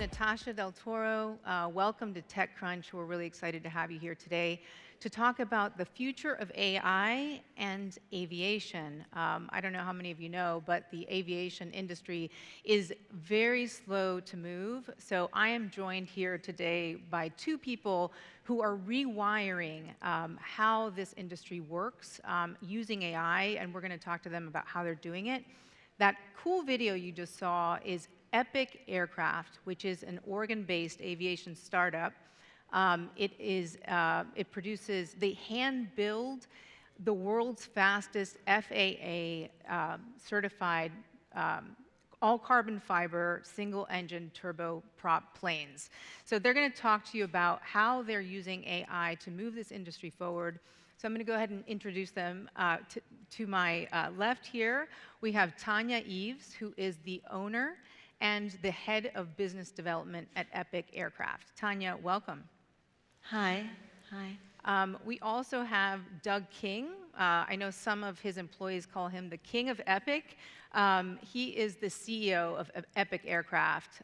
Natasha Del Toro. Welcome to TechCrunch. We're really excited to have you here today to talk about the future of AI and aviation. I don't know how many of you know, but the aviation industry is very slow to move. So I am joined here today by two people who are rewiring how this industry works using AI, and we're going to talk to them about how they're doing it. That cool video you just saw is Epic Aircraft, which is an Oregon-based aviation startup. It produces, they hand build the world's fastest FAA certified all carbon fiber, single engine turboprop planes. So they're going to talk to you about how they're using AI to move this industry forward. So I'm going to go ahead and introduce them. To my left here, we have Tanya Eves, who is the owner and the head of business development at Epic Aircraft. Tanya, welcome. Hi. Hi. We also have Doug King. I know some of his employees call him the king of Epic. He is the CEO of Epic Aircraft.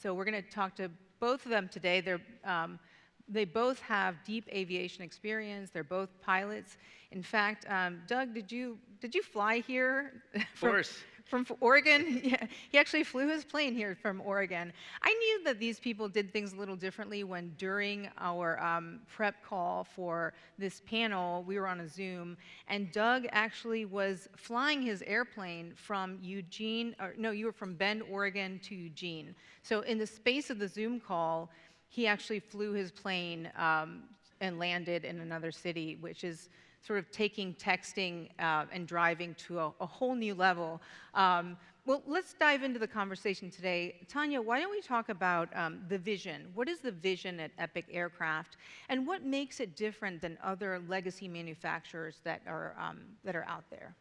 So we're going to talk to both of them today. They both have deep aviation experience. They're both pilots. In fact, Doug, did you fly here? Of course. From Oregon? Yeah, he actually flew his plane here from Oregon. I knew that these people did things a little differently when during our prep call for this panel, we were on a Zoom, and Doug actually was flying his airplane from Eugene, or no, you were from Bend, Oregon to Eugene. So in the space of the Zoom call, he actually flew his plane and landed in another city, which is sort of taking texting and driving to a whole new level. Well, let's dive into the conversation today. Tanya, why don't we talk about the vision? What is the vision at Epic Aircraft, and what makes it different than other legacy manufacturers that are out there?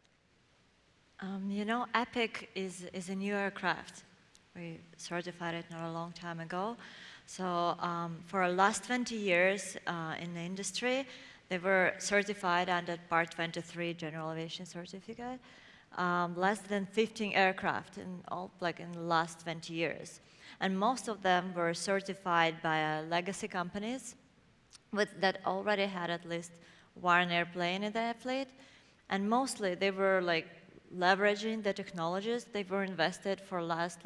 You know, Epic is a new aircraft. We certified it not a long time ago. So for the last 20 years in the industry, they were certified under Part 23 General Aviation Certificate. Less than 15 aircraft in the last 20 years. And most of them were certified by legacy companies that already had at least one airplane in their fleet. And mostly they were leveraging the technologies they were invested for last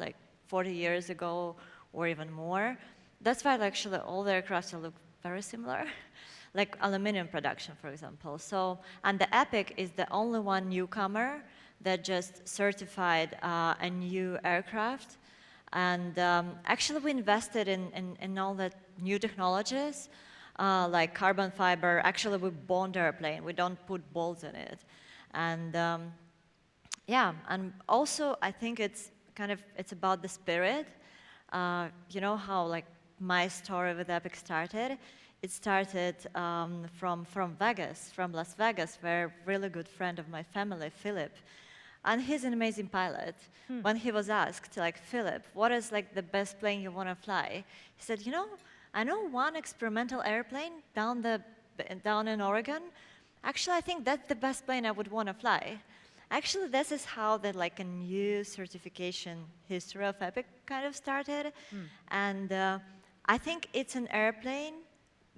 40 years ago or even more. That's why actually all the aircraft look very similar. Like aluminum production, for example. So, and the Epic is the only one newcomer that just certified a new aircraft. And actually we invested in all the new technologies, like carbon fiber. Actually we bond airplane, we don't put bolts in it. And yeah, and also I think it's about the spirit. You know how my story with Epic started? It started from Las Vegas, where a really good friend of my family, Philip, and he's an amazing pilot. When he was asked, Philip, what is the best plane you want to fly? He said, you know, I know one experimental airplane down in Oregon. Actually, I think that's the best plane I would want to fly. Actually, this is how a new certification history of Epic kind of started. And I think it's an airplane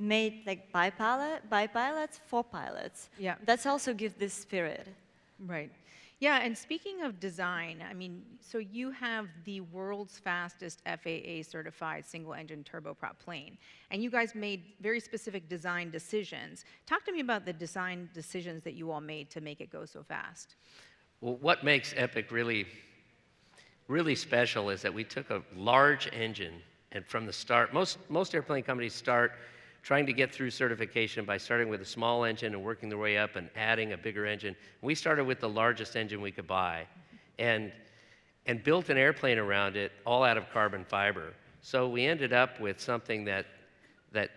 made by pilots for pilots. Yeah. That's also gives this spirit. Right. Yeah, and speaking of design, I mean, so you have the world's fastest FAA certified single engine turboprop plane, and you guys made very specific design decisions. Talk to me about the design decisions that you all made to make it go so fast. Well, what makes Epic really special is that we took a large engine, and from the start, most airplane companies start trying to get through certification by starting with a small engine and working their way up and adding a bigger engine. We started with the largest engine we could buy and built an airplane around it, all out of carbon fiber. So we ended up with something that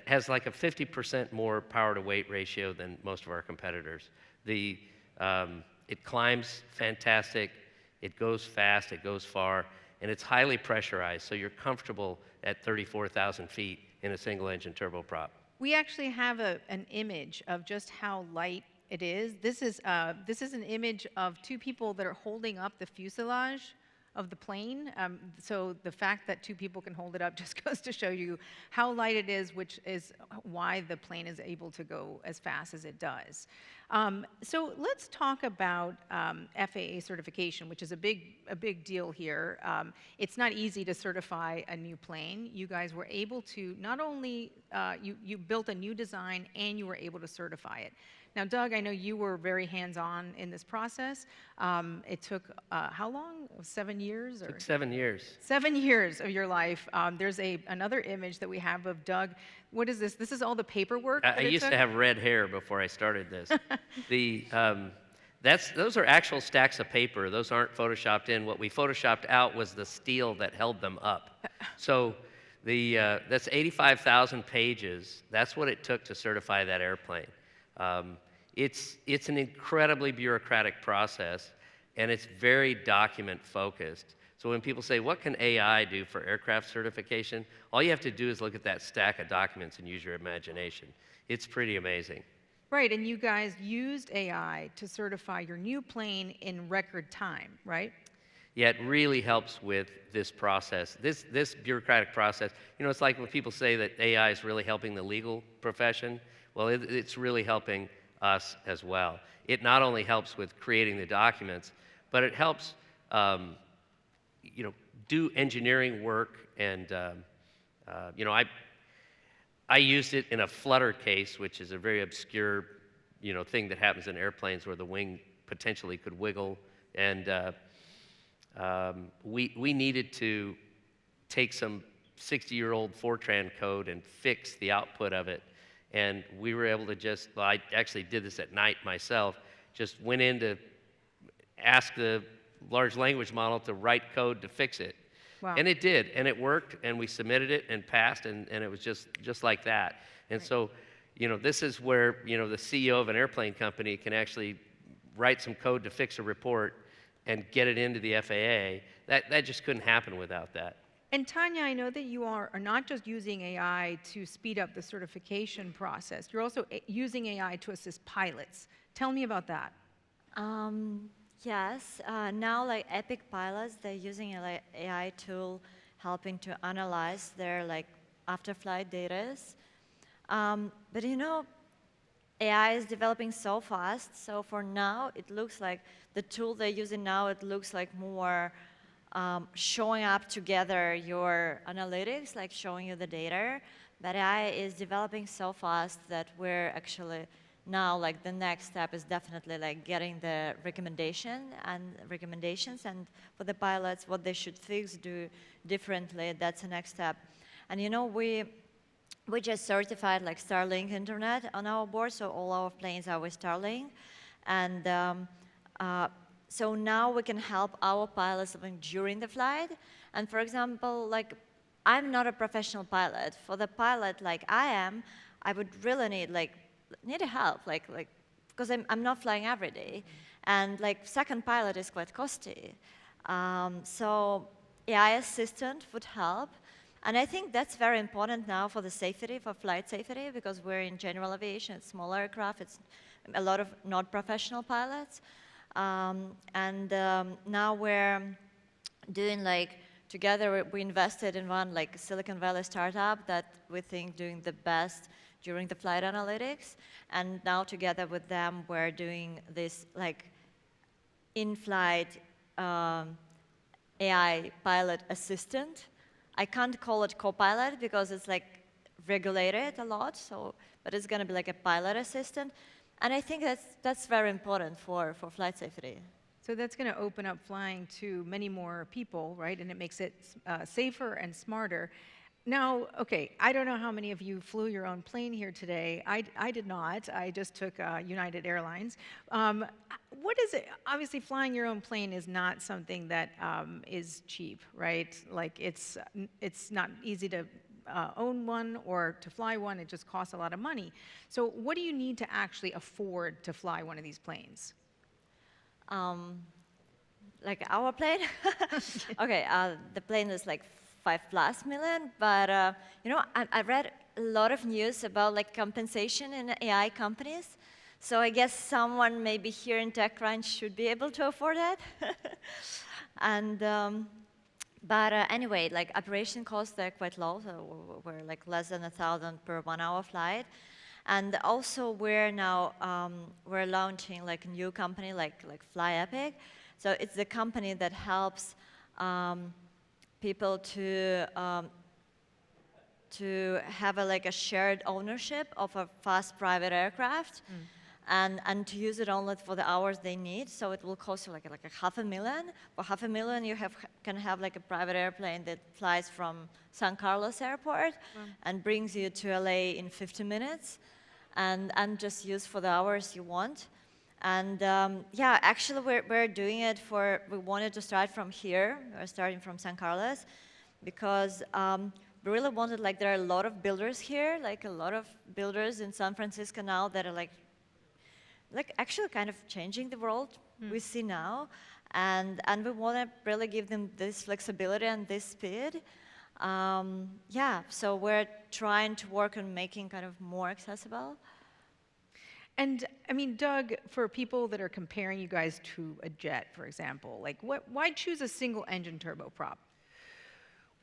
has a 50% more power to weight ratio than most of our competitors. It climbs fantastic, it goes fast, it goes far, and it's highly pressurized, so you're comfortable at 34,000 feet in a single engine turboprop. We actually have an image of just how light it is. This is an image of two people that are holding up the fuselage of the plane. So the fact that two people can hold it up just goes to show you how light it is, which is why the plane is able to go as fast as it does. So let's talk about FAA certification, which is a big deal here. It's not easy to certify a new plane. You guys were able to not only, you built a new design and you were able to certify it. Now, Doug, I know you were very hands-on in this process. It took how long? 7 years? Or? Took 7 years. 7 years of your life. There's another image that we have of Doug. What is this? This is all the paperwork that I it used took? to have red hair before I started this. Those are actual stacks of paper. Those aren't photoshopped in. What we photoshopped out was the steel that held them up. So that's 85,000 pages. That's what it took to certify that airplane. It's an incredibly bureaucratic process, and it's very document focused. So when people say, what can AI do for aircraft certification? All you have to do is look at that stack of documents and use your imagination. It's pretty amazing. Right, and you guys used AI to certify your new plane in record time, right? Yeah, it really helps with this process, this bureaucratic process. You know, it's like when people say that AI is really helping the legal profession. Well, it's really helping us as well. It not only helps with creating the documents, but it helps do engineering work. And I used it in a flutter case, which is a very obscure thing that happens in airplanes where the wing potentially could wiggle. And we needed to take some 60-year-old Fortran code and fix the output of it. And we were able to I actually did this at night myself, just went in to ask the large language model to write code to fix it. Wow. And it did, and it worked, and we submitted it and passed, and it was just like that. And Right. so, this is where, the CEO of an airplane company can actually write some code to fix a report and get it into the FAA. That just couldn't happen without that. And Tanya, I know that you are not just using AI to speed up the certification process, you're also using AI to assist pilots. Tell me about that. Yes, now like Epic pilots, they're using an AI tool helping to analyze their after-flight data. But AI is developing so fast, so for now, it looks like the tool they're using now, it looks like more showing up together your analytics, like showing you the data. But AI is developing so fast that we're actually now, the next step is definitely getting the recommendations and for the pilots, what they should fix, do differently. That's the next step. And we just certified Starlink internet on our board, so all our planes are with Starlink. And so now we can help our pilots during the flight. And for example, I'm not a professional pilot. For the pilot like I am, I would really need help, because I'm not flying every day. And second pilot is quite costly. So AI assistant would help. And I think that's very important now for the safety, for flight safety, because we're in general aviation, it's small aircraft, it's a lot of not professional pilots. Now we're doing together, we invested in one Silicon Valley startup that we think doing the best during the flight analytics. And now together with them, we're doing this in-flight AI pilot assistant. I can't call it co-pilot because it's regulated a lot, but it's gonna be a pilot assistant. And I think that's very important for flight safety. So that's going to open up flying to many more people, right? And it makes it safer and smarter. Now, okay, I don't know how many of you flew your own plane here today. I did not. I just took United Airlines. What is it? Obviously, flying your own plane is not something that is cheap, right? It's not easy to own one or to fly one. It just costs a lot of money. So what do you need to actually afford to fly one of these planes? Our plane? Okay, the plane is $5+ million, but I read a lot of news about compensation in AI companies. So I guess someone maybe here in TechCrunch should be able to afford it. And but anyway, like operation costs, they're quite low, so we're like less than 1,000 per 1-hour flight. And also we're now, we're launching like a new company like Fly Epic. So it's the company that helps people to have like a shared ownership of a fast private aircraft. And to use it only for the hours they need. So it will cost you like a $500,000. For $500,000, you can have like a private airplane that flies from San Carlos Airport and brings you to LA in 50 minutes and just use for the hours you want. And yeah, actually we're doing it we wanted to start from here. We're starting from San Carlos because we really wanted, like there are a lot of builders here, like a lot of builders in San Francisco now that are like actually kind of changing the world we see now. And we want to really give them this flexibility and this speed. Yeah, so we're trying to work on making kind of more accessible. And I mean, Doug, for people that are comparing you guys to a jet, for example, like why choose a single engine turboprop?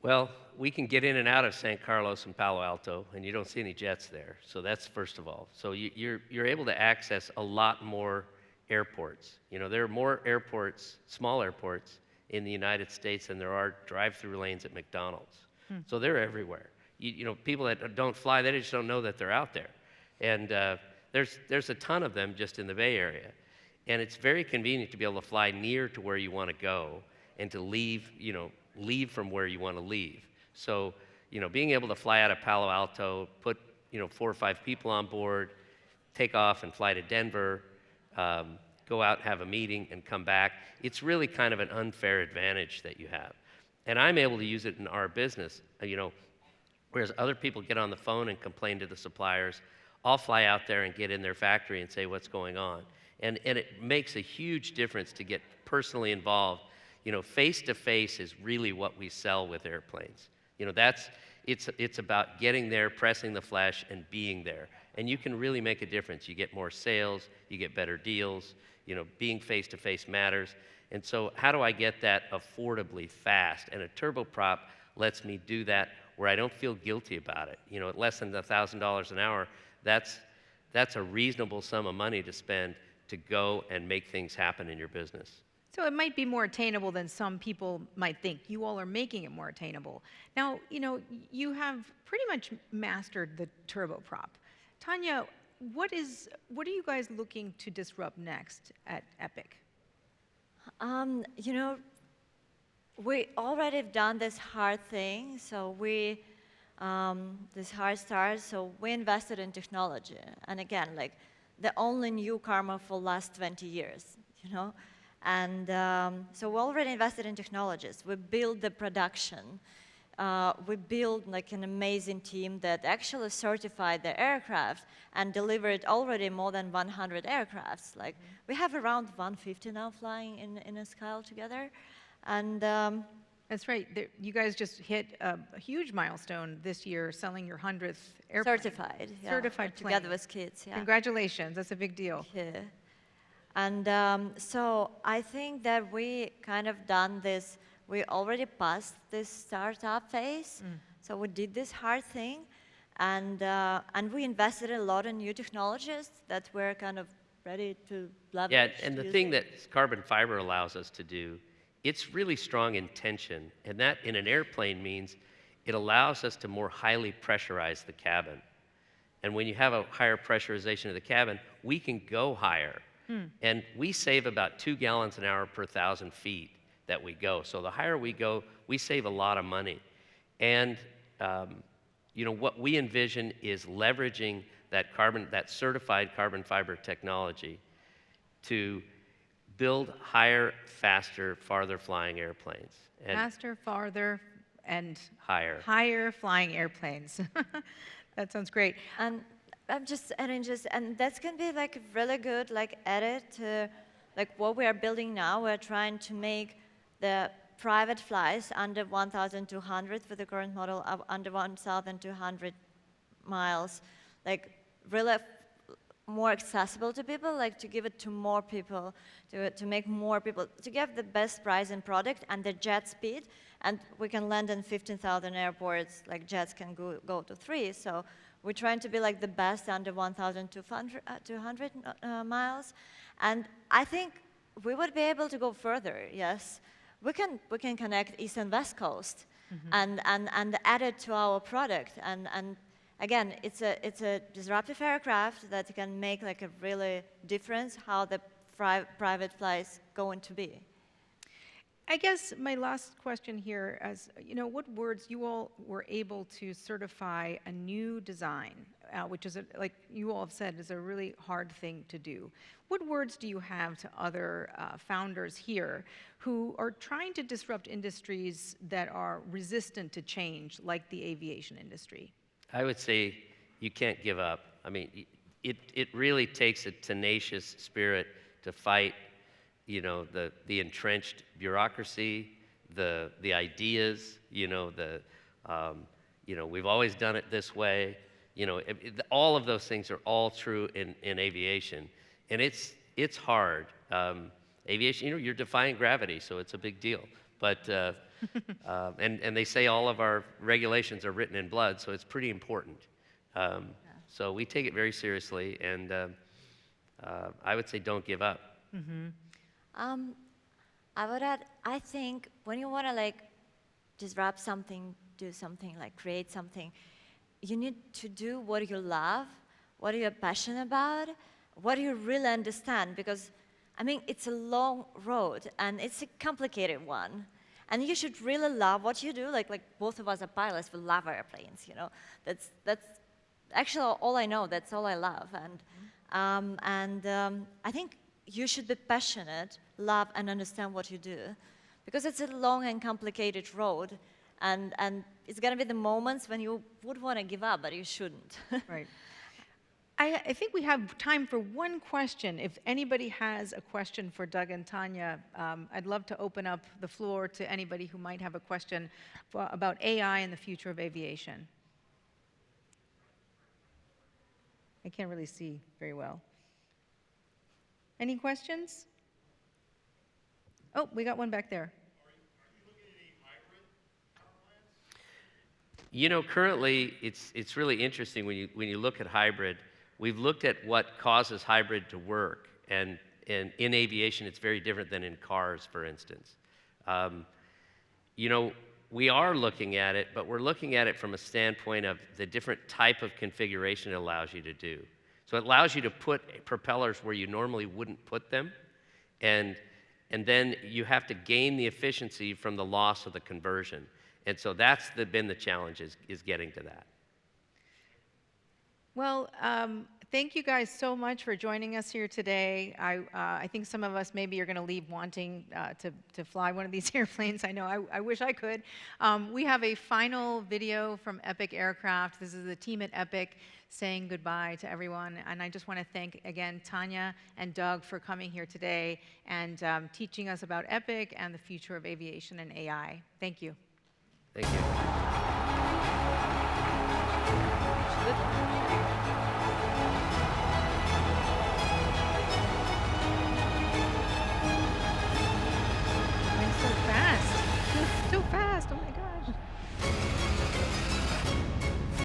Well, we can get in and out of San Carlos and Palo Alto, and you don't see any jets there. So that's first of all. So you're able to access a lot more airports. You know, there are more airports, small airports, in the United States than there are drive-through lanes at McDonald's. So they're everywhere. You know, people that don't fly, they just don't know that they're out there. And there's a ton of them just in the Bay Area. And it's very convenient to be able to fly near to where you want to go and to leave from where you want to leave. So, you know, being able to fly out of Palo Alto, put, 4 or 5 people on board, take off and fly to Denver, go out and have a meeting and come back, it's really kind of an unfair advantage that you have. And I'm able to use it in our business, whereas other people get on the phone and complain to the suppliers, I'll fly out there and get in their factory and say what's going on. And it makes a huge difference to get personally involved. Face-to-face is really what we sell with airplanes. It's about getting there, pressing the flesh, and being there. And you can really make a difference. You get more sales, you get better deals, being face-to-face matters. And so how do I get that affordably fast? And a turboprop lets me do that where I don't feel guilty about it. At less than $1,000 an hour, that's a reasonable sum of money to spend to go and make things happen in your business. So it might be more attainable than some people might think. You all are making it more attainable. Now, you have pretty much mastered the turboprop. Tanya, what are you guys looking to disrupt next at Epic? We already have done this hard thing, so this hard start, so we invested in technology. And again, like the only newcomer for last 20 years, And so we already invested in technologies. We built the production. We built like an amazing team that actually certified the aircraft and delivered already more than 100 aircrafts. Like we have around 150 now flying in a sky together. And that's right. You guys just hit a huge milestone this year, selling your 100th airplane. Certified. Yeah. Certified plane. Together with kids. Yeah. Congratulations. That's a big deal. Yeah. And so I think that we kind of done this, we already passed this startup phase. So we did this hard thing, and we invested a lot in new technologies that we're kind of ready to leverage. Yeah, and the thing that carbon fiber allows us to do, it's really strong in tension, and that in an airplane means it allows us to more highly pressurize the cabin. And when you have a higher pressurization of the cabin, we can go higher. And we save about 2 gallons an hour per 1,000 feet that we go. So the higher we go, we save a lot of money. And what we envision is leveraging that certified carbon fiber technology to build higher, faster, farther flying airplanes. And faster, farther, and higher flying airplanes. That sounds great. And and that's gonna be like a really good edit to like what we are building now. We're trying to make the private flights under 1,200 for the current model, under 1,200 miles, like really more accessible to people, like to give it to more people, to make more people, to give the best price and product and the jet speed. And we can land in 15,000 airports, like jets can go to 3. So we're trying to be like the best under 1,200 miles. And I think we would be able to go further, yes. We can connect East and West Coast and add it to our product. And again, it's a disruptive aircraft that can make like a really difference how the private flights going to be. I guess my last question here is, what words you all were able to certify a new design, which is, like you all have said, is a really hard thing to do. What words do you have to other founders here who are trying to disrupt industries that are resistant to change, like the aviation industry? I would say you can't give up. I mean, it really takes a tenacious spirit to fight, the entrenched bureaucracy, the ideas, we've always done it this way. All of those things are all true in aviation, and it's hard. Aviation, you're defying gravity, so it's a big deal. But and they say all of our regulations are written in blood, so it's pretty important. So we take it very seriously, and I would say don't give up. I would add, I think when you want to like disrupt something, do something, like create something, you need to do what you love, what you're passionate about, what you really understand, because I mean, it's a long road and it's a complicated one. And you should really love what you do. Like both of us are pilots, we love airplanes, That's actually all I know, that's all I love. And I think you should be passionate, love, and understand what you do. Because it's a long and complicated road, and it's gonna be the moments when you would wanna give up, but you shouldn't. Right. I think we have time for one question. If anybody has a question for Doug and Tanya, I'd love to open up the floor to anybody who might have a question about AI and the future of aviation. I can't really see very well. Any questions? Oh, we got one back there. Are you looking at any hybrid power plants? Currently, it's really interesting when you look at hybrid. We've looked at what causes hybrid to work, and in aviation, it's very different than in cars, for instance. We are looking at it, but we're looking at it from a standpoint of the different type of configuration it allows you to do. So it allows you to put propellers where you normally wouldn't put them, and then you have to gain the efficiency from the loss of the conversion. And so that's been the challenge, is getting to that. Well, thank you guys so much for joining us here today. I think some of us maybe are going to leave wanting to fly one of these airplanes. I know I wish I could. We have a final video from Epic Aircraft. This is the team at Epic saying goodbye to everyone. And I just want to thank, again, Tanya and Doug for coming here today and teaching us about Epic and the future of aviation and AI. Thank you. Thank you.